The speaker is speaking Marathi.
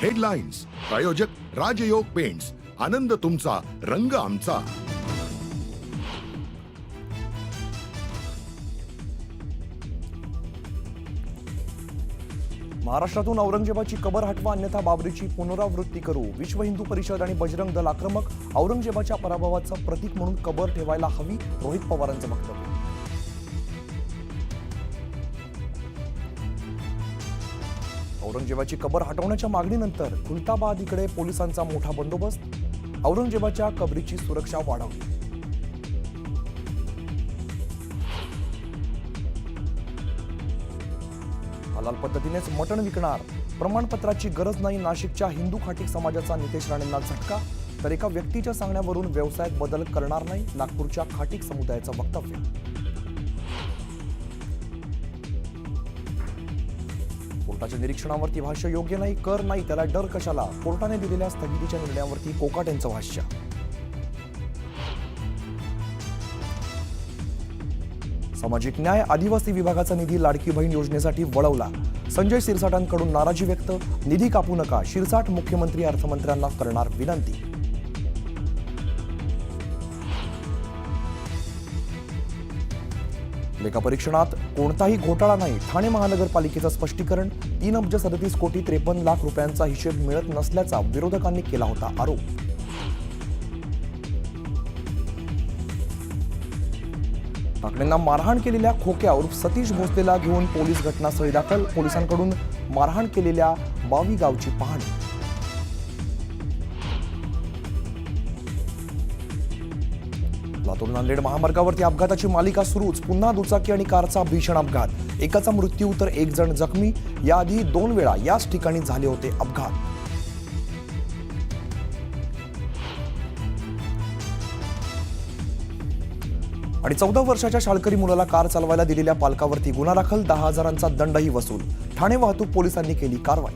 हेडलाईन्स प्रायोजक राजयोग पेंट्स, आनंद तुमचा, रंग आमचा. महाराष्ट्रातून औरंगजेबाची कबर हटवा, अन्यथा बाबरीची पुनरावृत्ती करू. विश्व हिंदू परिषद आणि बजरंग दल आक्रमक. औरंगजेबाच्या पराभवाचं प्रतीक म्हणून कबर ठेवायला हवी, रोहित पवारांचं वक्तव्य. औरंगजेबाची कबर हटवण्याच्या मागणीनंतर खुलताबाद इकडे पोलिसांचा मोठा बंदोबस्त. औरंगजेबाच्या कबरीची सुरक्षा वाढवली. हलाल पद्धतीनेच मटण विकणार, प्रमाणपत्राची गरज नाही. नाशिकच्या हिंदू खाटीक समाजाचा नितेश राणेंना झटका. तर एका व्यक्तीच्या सांगण्यावरून व्यवसायात बदल करणार नाही, नागपूरच्या खाटीक समुदायाचं वक्तव्य. कोर्टाच्या निरीक्षणावरती भाष्य योग्य नाही, कर नाही त्याला डर कशाला. कोर्टाने दिलेल्या स्थगितीच्या निर्णयावरती कोकाट यांचं भाष्य. सामाजिक न्याय आदिवासी विभागाचा निधी लाडकी बहीण योजनेसाठी वळवला. संजय शिरसाटांकडून नाराजी व्यक्त. निधी कापू नका, शिरसाट मुख्यमंत्री अर्थमंत्र्यांना करणार विनंती. लेखापरीक्षणात कोणताही घोटाळा नाही, ठाणे महानगरपालिकेचं स्पष्टीकरण. 3,37,53,53,00,000 रुपयांचा हिशेब मिळत नसल्याचा विरोधकांनी केला होता आरोप. टाकळेंना मारहाण केलेल्या खोक्या उर्फ सतीश भोसलेला घेऊन पोलीस घटनास्थळी दाखल. पोलिसांकडून मारहाण केलेल्या बावी गावची पाहणी. लातूर नांदेड महामार्गावरती अपघाताची मालिका सुरूच. पुन्हा दुचाकी आणि कारचा भीषण अपघात. एकाचा मृत्यू तर एक जण जखमी. याआधी 2 वेळा याच ठिकाणी झाले होते अपघात. आणि 14 वर्षाच्या शाळकरी मुलाला कार चालवायला दिलेल्या पालकावरती गुन्हा दाखल. 10,000चा दंडही वसूल. ठाणे वाहतूक पोलिसांनी केली कारवाई.